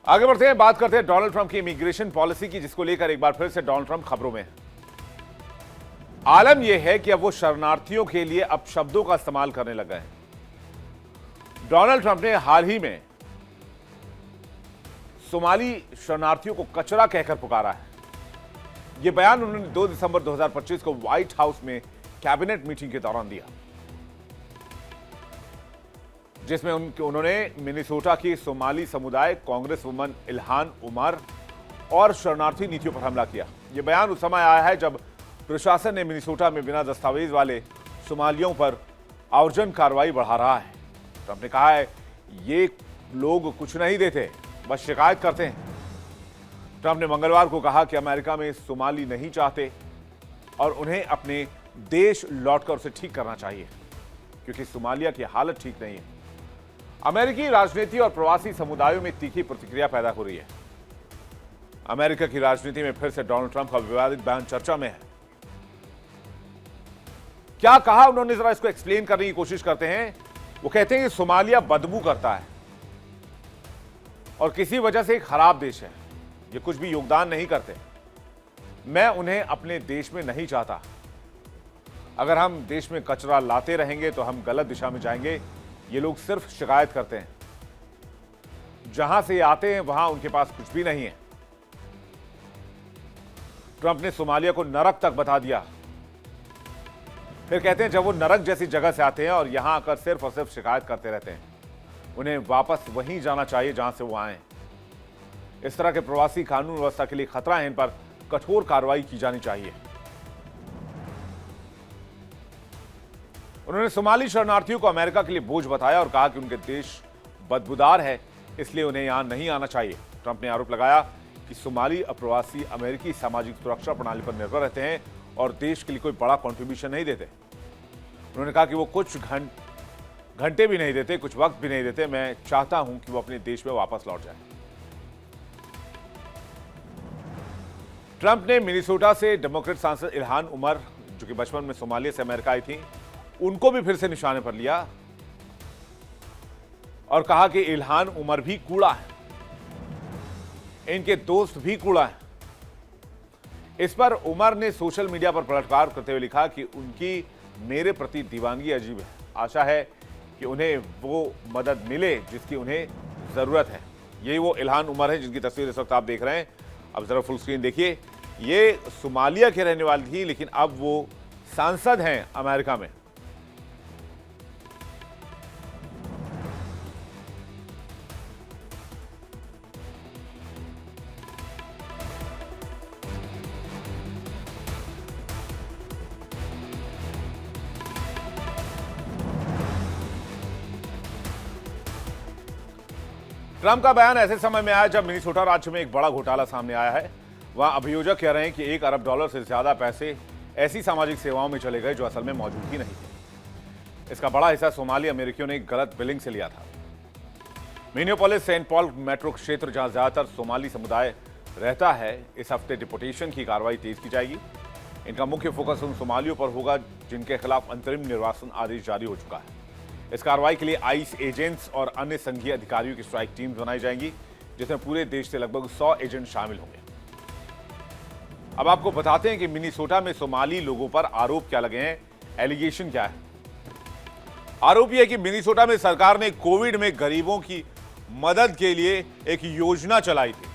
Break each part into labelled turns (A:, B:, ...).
A: आगे बढ़ते हैं, बात करते हैं डोनाल्ड ट्रंप की इमिग्रेशन पॉलिसी की, जिसको लेकर एक बार फिर से डोनाल्ड ट्रंप खबरों में है। आलम यह है कि अब वो शरणार्थियों के लिए अपशब्दों का इस्तेमाल करने लगा है। डोनाल्ड ट्रंप ने हाल ही में सोमाली शरणार्थियों को कचरा कहकर पुकारा है। यह बयान उन्होंने 2 दिसंबर 2025 को व्हाइट हाउस में कैबिनेट मीटिंग के दौरान दिया, जिसमें उन्होंने मिनेसोटा की सोमाली समुदाय, कांग्रेस वुमन इल्हान उमर और शरणार्थी नीतियों पर हमला किया। यह बयान उस समय आया है जब प्रशासन ने मिनेसोटा में बिना दस्तावेज वाले सोमालियों पर आवर्जन कार्रवाई बढ़ा रहा है। ट्रंप ने कहा है, ये लोग कुछ नहीं देते, बस शिकायत करते हैं। ट्रंप ने मंगलवार को कहा कि अमेरिका में सोमाली नहीं चाहते और उन्हें अपने देश लौटकर उसे ठीक करना चाहिए, क्योंकि सोमालिया की हालत ठीक नहीं है। अमेरिकी राजनीति और प्रवासी समुदायों में तीखी प्रतिक्रिया पैदा हो रही है। अमेरिका की राजनीति में फिर से डोनाल्ड ट्रंप का विवादित बयान चर्चा में है। क्या कहा उन्होंने, जरा इसको एक्सप्लेन करने की कोशिश करते हैं। वो कहते हैं कि सोमालिया बदबू करता है और किसी वजह से एक खराब देश है, ये कुछ भी योगदान नहीं करते। मैं उन्हें अपने देश में नहीं चाहता। अगर हम देश में कचरा लाते रहेंगे तो हम गलत दिशा में जाएंगे। ये लोग सिर्फ शिकायत करते हैं, जहां से आते हैं वहां उनके पास कुछ भी नहीं है। ट्रंप ने सोमालिया को नरक तक बता दिया। फिर कहते हैं, जब वो नरक जैसी जगह से आते हैं और यहां आकर सिर्फ और सिर्फ शिकायत करते रहते हैं, उन्हें वापस वहीं जाना चाहिए जहां से वो आए। इस तरह के प्रवासी कानून व्यवस्था के लिए खतरा है, इन पर कठोर कार्रवाई की जानी चाहिए। उन्होंने सोमाली शरणार्थियों को अमेरिका के लिए बोझ बताया और कहा कि उनके देश बदबूदार है, इसलिए उन्हें यहां नहीं आना चाहिए। ट्रंप ने आरोप लगाया कि सोमाली अप्रवासी अमेरिकी सामाजिक सुरक्षा प्रणाली पर निर्भर रहते हैं और देश के लिए कोई बड़ा कंट्रीब्यूशन नहीं देते। उन्होंने कहा कि वो कुछ घंटे भी नहीं देते, कुछ वक्त भी नहीं देते। मैं चाहता हूं कि वो अपने देश में वापस लौट जाए। ट्रंप ने मिनेसोटा से डेमोक्रेट सांसद इल्हान उमर, जो कि बचपन में सोमालिया से अमेरिका आई थी, उनको भी फिर से निशाने पर लिया और कहा कि इल्हान उमर भी कूड़ा है, इनके दोस्त भी कूड़ा है। इस पर उमर ने सोशल मीडिया पर पलटवार करते हुए लिखा कि उनकी मेरे प्रति दीवानगी अजीब है। आशा है कि उन्हें वो मदद मिले जिसकी उन्हें जरूरत है। यही वो इल्हान उमर है जिनकी तस्वीर इस वक्त आप देख रहे हैं। अब जरा फुल स्क्रीन देखिए। ये सोमालिया के रहने वाली थी, लेकिन अब वो सांसद हैं अमेरिका में। ट्रंप का बयान ऐसे समय में आया जब मिनेसोटा राज्य में एक बड़ा घोटाला सामने आया है। वहां अभियोजक कह रहे हैं कि $1 अरब से ज्यादा पैसे ऐसी सामाजिक सेवाओं में चले गए जो असल में मौजूद ही नहीं थे। इसका बड़ा हिस्सा सोमाली अमेरिकियों ने गलत बिलिंग से लिया था। मिनियोपोलिस सेंट पॉल मेट्रो क्षेत्र, जहां ज्यादातर सोमाली समुदाय रहता है, इस हफ्ते डिपोटेशन की कार्रवाई तेज की जाएगी। इनका मुख्य फोकस उन सोमालियों पर होगा जिनके खिलाफ अंतरिम निर्वासन आदेश जारी हो चुका है। इस कार्रवाई के लिए आइस एजेंट्स और अन्य संघीय अधिकारियों की स्ट्राइक टीम्स बनाई जाएंगी, जिसमें पूरे देश से लगभग 100 एजेंट शामिल होंगे। अब आपको बताते हैं कि मिनेसोटा में सोमाली लोगों पर आरोप क्या लगे हैं, एलिगेशन क्या है। आरोप यह है कि मिनेसोटा में सरकार ने कोविड में गरीबों की मदद के लिए एक योजना चलाई थी।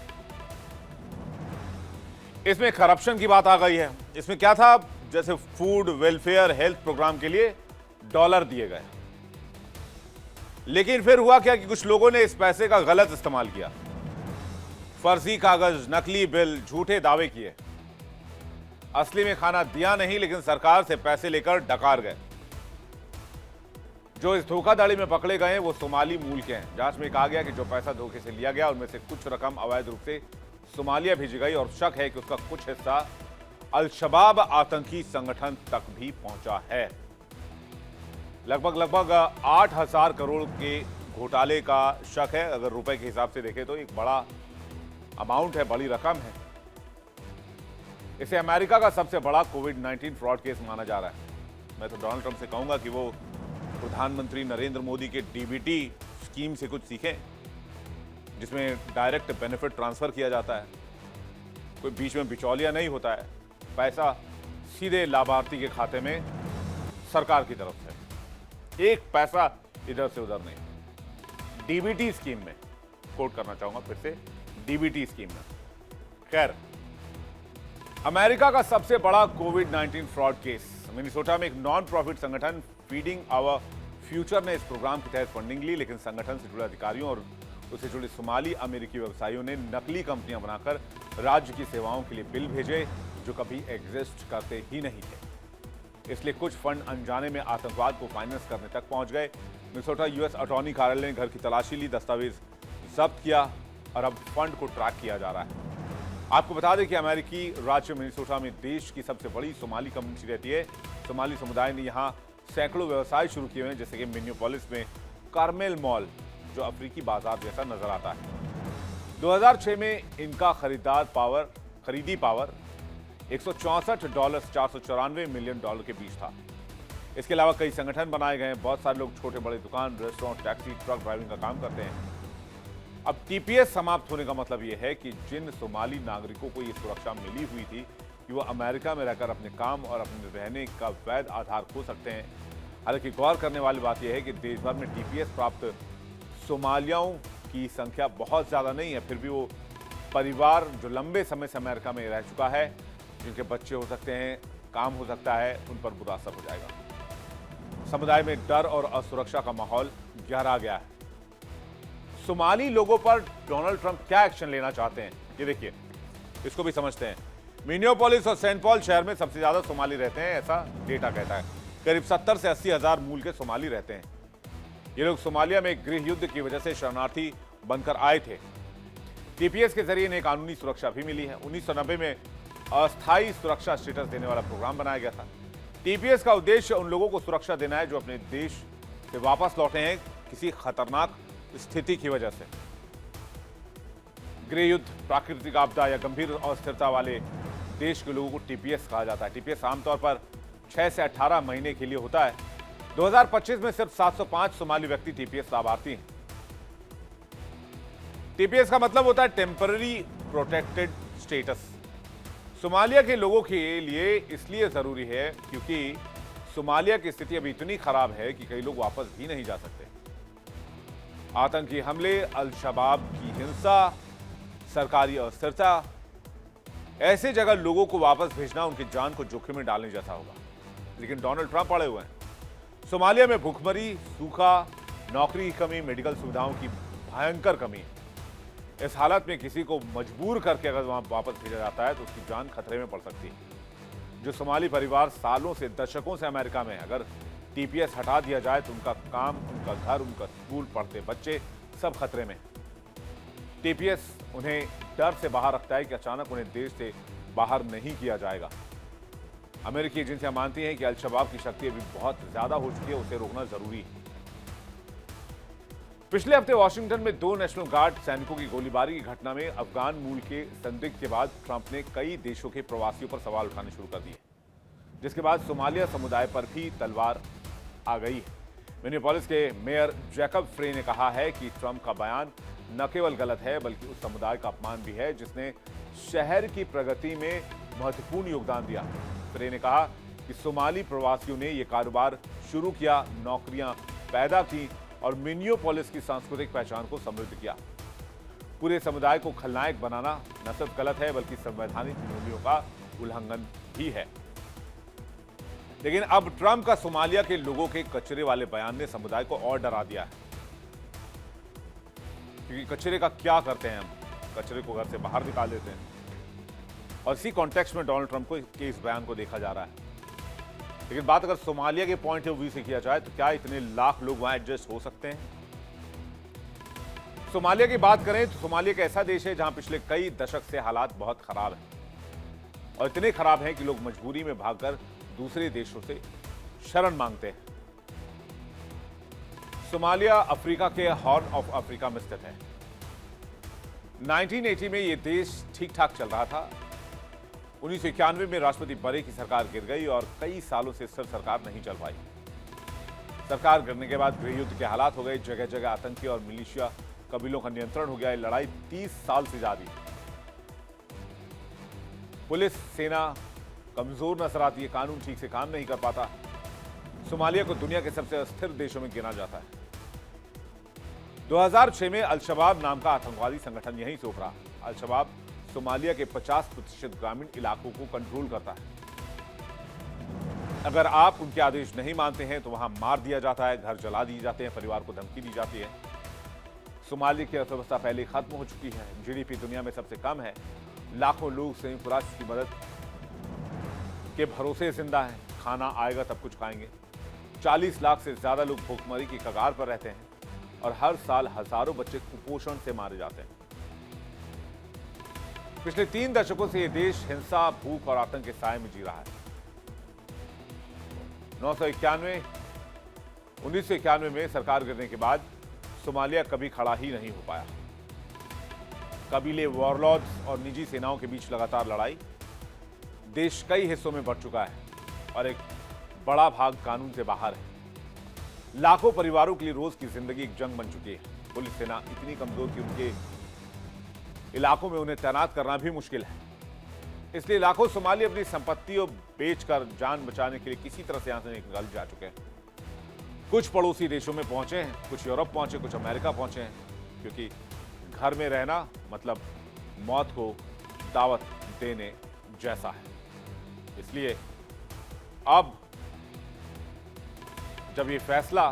A: इसमें करप्शन की बात आ गई है। इसमें क्या था, जैसे फूड वेलफेयर हेल्थ प्रोग्राम के लिए डॉलर दिए गए, लेकिन फिर हुआ क्या कि कुछ लोगों ने इस पैसे का गलत इस्तेमाल किया। फर्जी कागज, नकली बिल, झूठे दावे किए। असली में खाना दिया नहीं, लेकिन सरकार से पैसे लेकर डकार गए। जो इस धोखाधड़ी में पकड़े गए वो सोमाली मूल के हैं। जांच में कहा गया कि जो पैसा धोखे से लिया गया उनमें से कुछ रकम अवैध रूप से सोमालिया भेजी गई और शक है कि उसका कुछ हिस्सा अल-शबाब आतंकी संगठन तक भी पहुंचा है। लगभग 8,000 करोड़ के घोटाले का शक है। अगर रुपए के हिसाब से देखें तो एक बड़ा अमाउंट है, बड़ी रकम है। इसे अमेरिका का सबसे बड़ा कोविड-19 फ्रॉड केस माना जा रहा है। मैं तो डोनाल्ड ट्रंप से कहूंगा कि वो प्रधानमंत्री नरेंद्र मोदी के डीबीटी स्कीम से कुछ सीखें, जिसमें डायरेक्ट बेनिफिट ट्रांसफर किया जाता है, कोई बीच में बिचौलिया नहीं होता है, पैसा सीधे लाभार्थी के खाते में सरकार की तरफ से, एक पैसा इधर से उधर नहीं। डीबीटी स्कीम में, कोट करना चाहूंगा फिर से, डीबीटी स्कीम में। खैर, अमेरिका का सबसे बड़ा कोविड-19 फ्रॉड केस। मिनेसोटा में एक नॉन प्रॉफिट संगठन फीडिंग आवर फ्यूचर ने इस प्रोग्राम के तहत फंडिंग ली, लेकिन संगठन से जुड़े अधिकारियों और उससे जुड़े सोमाली अमेरिकी व्यवसायियों ने नकली कंपनियां बनाकर राज्य की सेवाओं के लिए बिल भेजे जो कभी एग्जिस्ट करते ही नहीं थे। इसलिए कुछ फंड अनजाने में आतंकवाद को फाइनेंस करने तक पहुंच गए। मिनेसोटा यूएस अटॉर्नी कार्यालय ने घर की तलाशी ली, दस्तावेज जब्त किया और अब फंड को ट्रैक किया जा रहा है। आपको बता दें कि अमेरिकी राज्य मिनेसोटा में देश की सबसे बड़ी सोमाली कम्युनिटी रहती है। सोमाली समुदाय ने यहाँ सैकड़ों व्यवसाय शुरू किए हुए हैं, जैसे कि मिनियोपोलिस में कार्मेल मॉल, जो अफ्रीकी बाजार जैसा नजर आता है। 2006 में इनका खरीदी पावर $164 $494 मिलियन के बीच था। इसके अलावा कई संगठन बनाए गए हैं। बहुत सारे लोग छोटे बड़े दुकान, रेस्टोरेंट, टैक्सी, ट्रक ड्राइविंग का काम करते हैं। अब टीपीएस समाप्त होने का मतलब यह है कि जिन सोमाली नागरिकों को यह सुरक्षा मिली हुई थी कि वो अमेरिका में रहकर अपने काम और अपने रहने का वैध आधार खो सकते हैं। हालांकि गौर करने वाली बात यह है कि देश भर में टीपीएस प्राप्त सोमालियाओं की संख्या बहुत ज़्यादा नहीं है, फिर भी वो परिवार जो लंबे समय से अमेरिका में रह चुका है, जिनके बच्चे हो सकते हैं, काम हो सकता है, उन पर बुरा असर हो जाएगा। समुदाय में डर और असुरक्षा का माहौल गहरा गया है। सोमाली लोगों पर डोनाल्ड ट्रंप क्या एक्शन लेना चाहते हैं, ये देखिए, इसको भी समझते हैं। मिनियोपोलिस और सेंट पॉल शहर में सबसे ज्यादा सोमाली रहते हैं, ऐसा डेटा कहता है। करीब 70 से 80 हजार मूल के सोमाली रहते हैं। ये लोग सोमालिया में गृह युद्ध की वजह से शरणार्थी बनकर आए थे। टीपीएस के जरिए इन्हें कानूनी सुरक्षा भी मिली है। 1990 में अस्थायी सुरक्षा स्टेटस देने वाला प्रोग्राम बनाया गया था। टीपीएस का उद्देश्य उन लोगों को सुरक्षा देना है जो अपने देश से वापस लौटे हैं किसी खतरनाक स्थिति की वजह से। गृह युद्ध, प्राकृतिक आपदा या गंभीर अस्थिरता वाले देश के लोगों को टीपीएस कहा जाता है। टीपीएस आमतौर पर 6 से 18 महीने के लिए होता है। 2025 में सिर्फ 705 सोमाली व्यक्ति टीपीएस लाभार्थी हैं। टीपीएस का मतलब होता है टेम्पररी प्रोटेक्टेड स्टेटस। सोमालिया के लोगों के लिए इसलिए जरूरी है क्योंकि सोमालिया की स्थिति अभी इतनी खराब है कि कई लोग वापस भी नहीं जा सकते। आतंकी हमले, अल-शबाब की हिंसा, सरकारी अस्थिरता, ऐसे जगह लोगों को वापस भेजना उनकी जान को जोखिम में डालने जैसा होगा। लेकिन डोनाल्ड ट्रंप अड़े हुए हैं। सोमालिया में भूखमरी, सूखा, नौकरी की कमी, मेडिकल सुविधाओं की भयंकर कमी है। इस हालत में किसी को मजबूर करके अगर वहां वापस भेजा जाता है तो उसकी जान खतरे में पड़ सकती है। जो सोमाली परिवार सालों से, दशकों से अमेरिका में है, अगर टीपीएस हटा दिया जाए तो उनका काम, उनका घर, उनका स्कूल, पढ़ते बच्चे सब खतरे में। टीपीएस उन्हें डर से बाहर रखता है कि अचानक उन्हें देश से बाहर नहीं किया जाएगा। अमेरिकी एजेंसियां मानती हैं कि अल-शबाब की शक्ति अभी बहुत ज्यादा हो चुकी है, उसे रोकना जरूरी है। पिछले हफ्ते वॉशिंगटन में 2 नेशनल गार्ड सैनिकों की गोलीबारी की घटना में अफगान मूल के संदिग्ध के बाद ट्रंप ने कई देशों के प्रवासियों पर सवाल उठाने शुरू कर दिए, जिसके बाद सोमालिया समुदाय पर भी तलवार आ गई है। मिनियोपोलिस के मेयर जैकब फ्रे ने कहा है कि ट्रंप का बयान न केवल गलत है बल्कि उस समुदाय का अपमान भी है जिसने शहर की प्रगति में महत्वपूर्ण योगदान दिया। फ्रे ने कहा कि सोमाली प्रवासियों ने यह कारोबार शुरू किया, नौकरियां पैदा की और मिनियोपोलिस की सांस्कृतिक पहचान को समृद्ध किया। पूरे समुदाय को खलनायक बनाना न सिर्फ गलत है बल्कि संवैधानिक मूल्यों का उल्लंघन भी है। लेकिन अब ट्रंप का सोमालिया के लोगों के कचरे वाले बयान ने समुदाय को और डरा दिया है, क्योंकि कचरे का क्या करते हैं हम? कचरे को घर से बाहर निकाल देते हैं। और इसी कॉन्टेक्स्ट में डोनाल्ड ट्रंप के इस बयान को देखा जा रहा है। लेकिन बात अगर सोमालिया के पॉइंट ऑफ व्यू से किया जाए तो क्या इतने लाख लोग वहां एडजस्ट हो सकते हैं? सोमालिया की बात करें तो सोमालिया एक ऐसा देश है जहां पिछले कई दशक से हालात बहुत खराब हैं और इतने खराब हैं कि लोग मजबूरी में भागकर दूसरे देशों से शरण मांगते हैं। सोमालिया अफ्रीका के हॉर्न ऑफ अफ्रीका में स्थित है। 1980 में यह देश ठीक ठाक चल रहा था। 1991 में राष्ट्रपति बरे की सरकार गिर गई और कई सालों से स्थिर सरकार नहीं चल पाई। सरकार गिरने के बाद गृह युद्ध के हालात हो गए। जगह जगह आतंकी और मिलिशिया कबीलों का नियंत्रण हो गया। ये लड़ाई 30 साल से जारी है। पुलिस सेना कमजोर नजर आती है, कानून ठीक से काम नहीं कर पाता। सोमालिया को दुनिया के सबसे अस्थिर देशों में गिना जाता है। 2006 में अल-शबाब नाम का आतंकवादी संगठन यहीं से उभरा। अल-शबाब सोमालिया के 50% ग्रामीण इलाकों को कंट्रोल करता है। अगर आप उनके आदेश नहीं मानते हैं तो वहां मार दिया जाता है, घर जला दिए जाते हैं, परिवार को धमकी दी जाती है। सोमालिया की अर्थव्यवस्था पहले खत्म हो चुकी है। जीडीपी दुनिया में सबसे कम है। लाखों लोग संयुक्त राष्ट्र की मदद के भरोसे जिंदा हैं। खाना आएगा तब कुछ खाएंगे। 40 लाख से ज्यादा लोग भूखमरी की कगार पर रहते हैं और हर साल हजारों बच्चे कुपोषण से मारे जाते हैं। पिछले 3 दशकों से यह देश हिंसा, भूख और आतंक के साए में जी रहा है। 1991 में सरकार गिरने के बाद सोमालिया कभी खड़ा ही नहीं हो पाया। कबीले, वॉरलॉर्ड्स और निजी सेनाओं के बीच लगातार लड़ाई। देश कई हिस्सों में बढ़ चुका है और एक बड़ा भाग कानून से बाहर है। लाखों परिवारों के लिए रोज की जिंदगी एक जंग बन चुकी है। पुलिस सेना इतनी कमजोर कि उनके इलाकों में उन्हें तैनात करना भी मुश्किल है। इसलिए लाखों सोमाली अपनी संपत्तियों बेचकर जान बचाने के लिए किसी तरह से यहां से निकल जा चुके हैं। कुछ पड़ोसी देशों में पहुंचे हैं, कुछ यूरोप पहुंचे, कुछ अमेरिका पहुंचे हैं, क्योंकि घर में रहना मतलब मौत को दावत देने जैसा है। इसलिए अब जब ये फैसला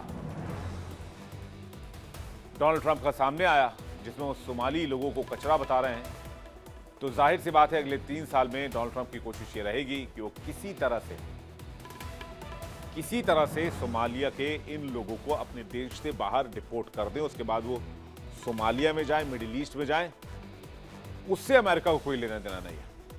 A: डोनाल्ड ट्रंप का सामने आया, जिसमें वो सोमाली लोगों को कचरा बता रहे हैं, तो जाहिर सी बात है अगले 3 साल में डोनाल्ड ट्रंप की कोशिश ये रहेगी कि वो किसी तरह से सोमालिया के इन लोगों को अपने देश से बाहर डिपोर्ट कर दें। उसके बाद वो सोमालिया में जाए, मिडिल ईस्ट में जाए, उससे अमेरिका को कोई लेना देना नहीं है।